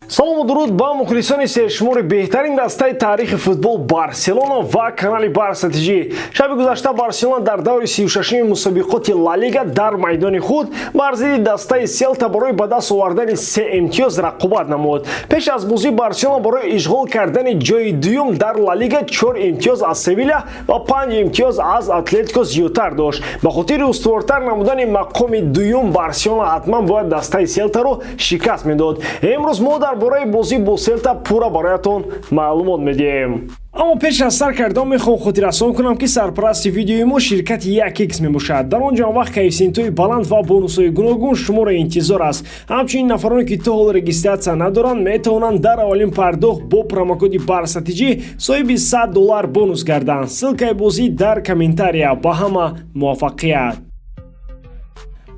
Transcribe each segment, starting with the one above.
салому дуруд ба мухлисони сешумори беҳтарин дастаи таърихи футбол барселона ва канали барсатиҷӣ. Шаби гузашта барселона дар даври 36-уми мусобиқоти ла лига дар майдони худ бар зидди дастаи селта барои ба даст овардани 3 имтиёз рақобат намуд. пеш аз бозӣ барселона барои ишғол кардани ҷои дуюм дар ла лига 4 имтиёз аз севиля ва 5 имтиёз аз атлетико зиёдтар дошт. ба хотири устувортар намудани мақоми дуюм барселона ҳатман бояд дастаи селтаро шикаст медод. имрӯз мо дар бораи бозӣ бо селта пурра бароятон маълумот медиҳем. аммо пеш аз сар кардан мехоҳам хотиррасон кунам ки сарпарасти видеои мо ширкати 1x мебошад. дар он ҷо ҳамвақт коэффициентҳои баланд ва бонусҳои гуногун шуморо интизор аст. ҳамчунин нафароне ки то ҳол регистратсия надоранд метавонанд дар аввалин пардохт бо промокоди барсатиҷӣ соҳиби $100 бонус гарданд. ссилкаи бозӣ дар комментария. ба ҳама муваффақият.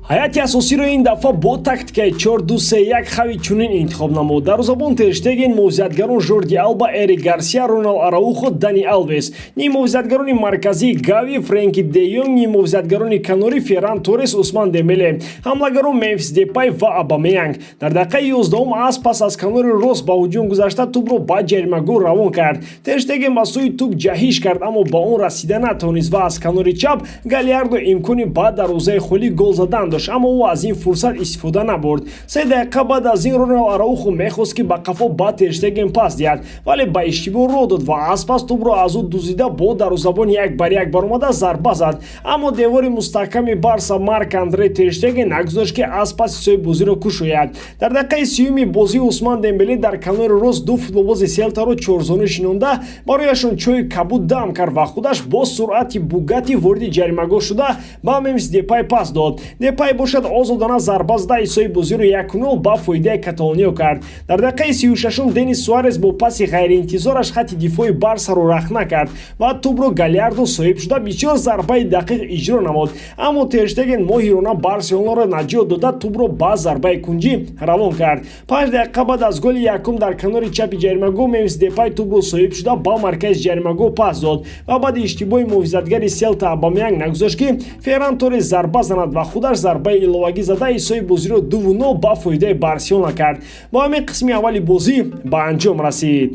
ҳайати асосиро ин дафъа бо тактикаи 4-2-3-1 хави чунин интихоб намуд. дарвозабон Тер Штеген, мувозиятгарон Жорди Алба, Эрик Гарсия, Рональд Араухо, Дани Алвес, нимувозиятгарони марказӣ Гави, Френки де Йонг, нимувозиятгарони канори Ферран Торрес, Усман Дембеле, ҳамлагарон Мемфис Депай ва Абамеянг. дар дақиқаи 11 аз пас аз канори рост ба ҳуҷум гузашта тӯбро ба ҷаримагӯ равон кард. Тер Штеген ба сӯи тӯб ҷаҳиш кард, аммо ба он расида натавонист ва аз канори чап Галиардо имкони ба дарвозаи холӣ гол задан дошт, аммо ӯ аз ин фурсат истифода набурд. 3 дақиқа баъд аз ин Рональд Араухо мехост ки ба қафо ба Тер Штеген пас диҳад, вале ба иштибоҳ роҳ дод ва аз пас тӯбро аз ӯ дузида бо дарвозабон 1-1 баромада зарба зад, аммо девори мустаҳками Барса Марк Андре Тер Штеген нагузошт ки аз пас ҳисоби бозиро кушояд. дар дақиқаи 30-уми бозӣ Усман Дембеле дар канори рост ду футболбози селтаро чорзонӣ шинонда барояшон чойи кабуд дам кард ва худаш бо суръати бугати вориди ҷаримагоҳ шуда ба Мемфис Депай пас дод. Депай бошад озодона зарба зада ҳисоби бозиро 1-0 ба фоидаи Каталониё кард. дар дақиқаи 36-ум Денис Суарес бо паси ғайриинтизораш хатти дифои Барсаро рахна кард ва тӯбро Галиардо соҳиб шуда бисёр зарбаи дақиқ иҷро намуд, аммо Тер Штеген моҳирона Барселонаро наҷот дода тӯбро ба зарбаи кунҷӣ равон кард. 5 дақиқа баъд аз голи якум дар канори чапи ҷаримагоҳ Мемфис Депай тӯбро соҳиб шуда ба маркази ҷаримагоҳ пас дод ва баъди иштибоҳи мувозиятгари селта Абамеянг нагузошт ки Ферран Торрес зарба занад ва худаш зарбаи иловагӣ зада ҳисоби бозиро 2-0 ба фоидаи Барселона кард. бо ҳамин қисми аввали бозӣ ба анҷом расид.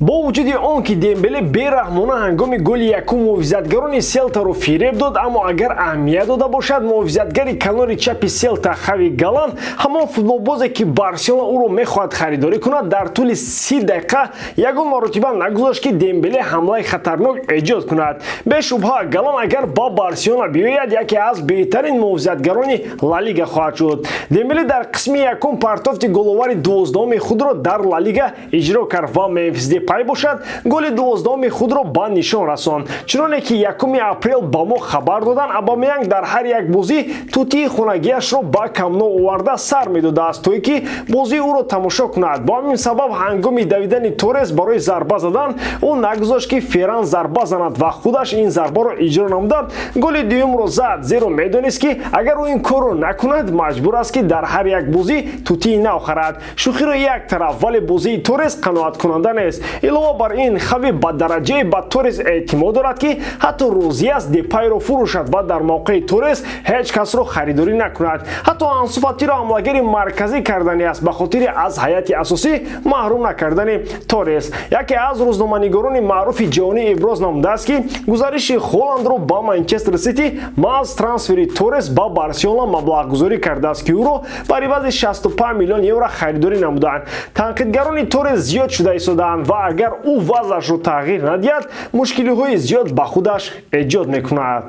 бо вуҷуди он ки Дембеле бераҳмона ҳангоми голи якум мувозиятгарони селтаро фиреб дод, аммо агар аҳамият дода бошад мувозиятгари канори чапи селта Хави Галан ҳамон футболбозе ки Барселона ӯро мехоҳад харидорӣ кунад дар тӯли 30 дақиқа ягон маротиба нагузошт ки Дембеле ҳамлаи хатарнок эҷод кунад. бешубҳа Галан агар ба Барселона биёяд яке аз беҳтарин мувозиятгарони ла лига хоҳад шуд. Дембеле дар қисми якум партофти головари 12-уми худро дар ла лига иҷро кард ва Мемфис Депай бошад голи 12-уми худро ба нишон расон. чуноне ки 1 апрел ба мо хабар доданд, Абамеянг дар ҳар як бозӣ тутии хонагиашро ба камно оварда сар медодааст то ки бозии ӯро тамошо кунад. бо ҳамин сабаб ҳангоми давидани Торрес барои зарба задан ӯ нагузошт ки Ферран зарба занад ва худаш ин зарбаро иҷро намуда голи дуюмро зад, зеро медонист ки агар ӯ ин корро накунад маҷбур аст ки дар ҳар як бозӣ тутии нав харад. шӯхиро як тараф, вале бозии Торрес қаноаткунанда нест. илова бар ин Хави ба дараҷаи ба Торрес эътимод дорад ки ҳатто розӣ аст Депайро фурӯшад ва дар мавқеи Торрес ҳеҷ касро харидорӣ накунад. ҳатто Ансу Фатиро ҳамлагари марказӣ кардани аст ба хотири аз ҳайати асосӣ маҳрум накардани Торрес. яке аз рӯзноманигорони маъруфи ҷаҳонӣ иброз намудааст ки гузариши Холландро ба Манчестер Сити маъз трансфери Торрес ба Барселона маблағгузорӣ кардааст ки ӯро бар ивази 65 миллион евро харидорӣ намуданд. танқидгарони Торрес зиёд шуда истодаанд ва агар ӯ вазъашро тағйир надиҳад мушкилиҳои зиёд ба худаш эҷод мекунад.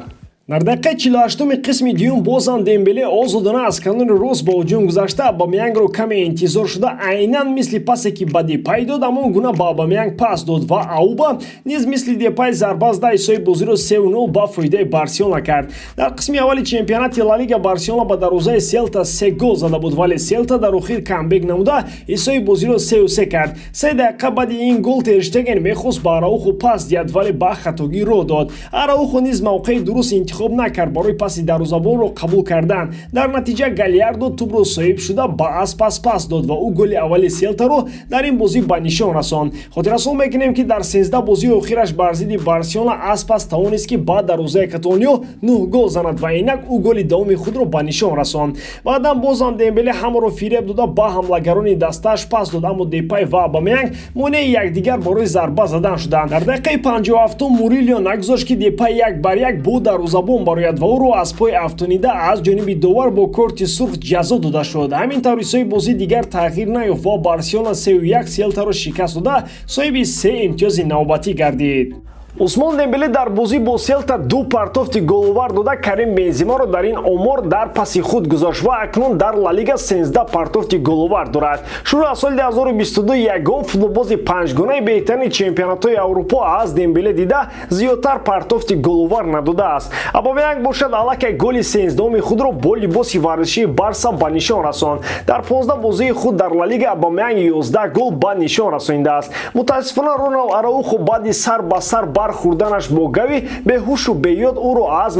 дар дақиқаи 48-уми қисми дуюм бозам Дембеле озодона аз канори рост ба ҳуҷум гузашта Абамеянгро каме интизор шуда айнан мисли пасе ки ба Депай дод ҳамон гуна ба Абамеянг пас дод ва Ауба низ мисли Депай зарба зада ҳисоби бозиро 3-0 ба фоидаи Барселона кард. дар қисми аввали чемпионати ла лига Барселона ба дарвозаи селта 3 гол зада буд, вале селта дар охир камбек намуда ҳисоби бозиро 3-3 кард. 3 дақиқа баъди ин гол Тер Штеген мехост ба Араухо пас диҳад, вале ба хатогӣ роҳ дод. Араухо низ мавқеи дуруст интихоб накард барои паси дарвозабонро қабул кардан. Дар натиҷа Галиардо тӯбро соҳиб шуда ба Аспас пас дод ва ӯ голи аввали СЕЛТАро дар ин бозӣ ба нишон расон. Хотиррасон мекунем ки дар 13 бозии охираш бар зидди Барселона Аспас тавонист ки ба дарвозаи Каталониё 9 гол занад ва инак ӯ голи давоми худро ба нишон расон. Баъдан бозам Дембеле ҳамаро фиреб дода ба ҳамлагарони дастааш пас дод, аммо Депай ва Абамеянг монеи якдигар барои зарба задан шуданд. Дар дақиқаи 57 Мурильо нагузошт ки Депай 1-1 бо дарвозабон барояд ва ӯро аз пои афтонида аз ҷониби довар бо корти сурх ҷазо дода шуд. Ҳамин тавр исои бозӣ дигар тағйир наёфт ва Барселона 3-1 СЕЛТАро шикаст дода соҳиби 3 имтиёзи навбатӣ гардид. Усмон Дембеле дар бозӣ бо СЕЛТА 2 партофти головар дода Карим Бензимаро дар ин омор дар паси худ гузошт ва акнун дар Ла Лига 13 партофти головар дорад. Шуруъ аз соли 2022 ягон футболбози панҷгонаи беҳтарини чемпионатҳои Аврупо аз Дембеле дида зиёдтар партофти головар надодааст. Абамеянг бошад аллакай голи 13-уми худро бо либоси варзишии Барса ба нишон расонд. Дар 15 бозии худ дар Ла Лига Абамеянг 11 гол ба нишон расонидааст. Мутаассифона Ронал Араухо баъди сар ба сар хурданаш бо гави беҳушу беёд ӯро аз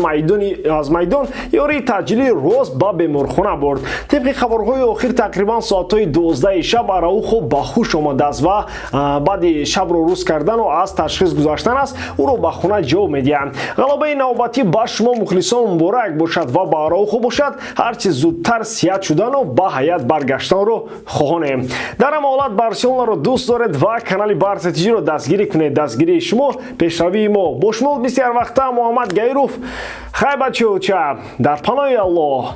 майдон ёрии таъҷилии рост ба беморхона бурд. Тибқи хабарҳои охир тақрибан соатҳои 12 шаб Араухо ба хуш омадааст ва баъди шабро рӯз кардану аз ташхис гузаштан аст ӯро ба хона ҷавоб медиҳанд. ғалабаи навбатӣ ба шумо мухлисон муборак бошад ва ба Араухо бошад ҳарчи зудтар сиҳат шудану ба ҳаят баргаштанро хоҳонем. Дар ҳама ҳолат Барселонаро дӯст доред ва канали Барса ТВ-ро дастгирӣ кунед. Дастгирии шумо пешравии мо. Бо шумо бисёр вақта Муҳаммад Гайров. Хай бачаҳо, дар паноҳи Аллоҳ.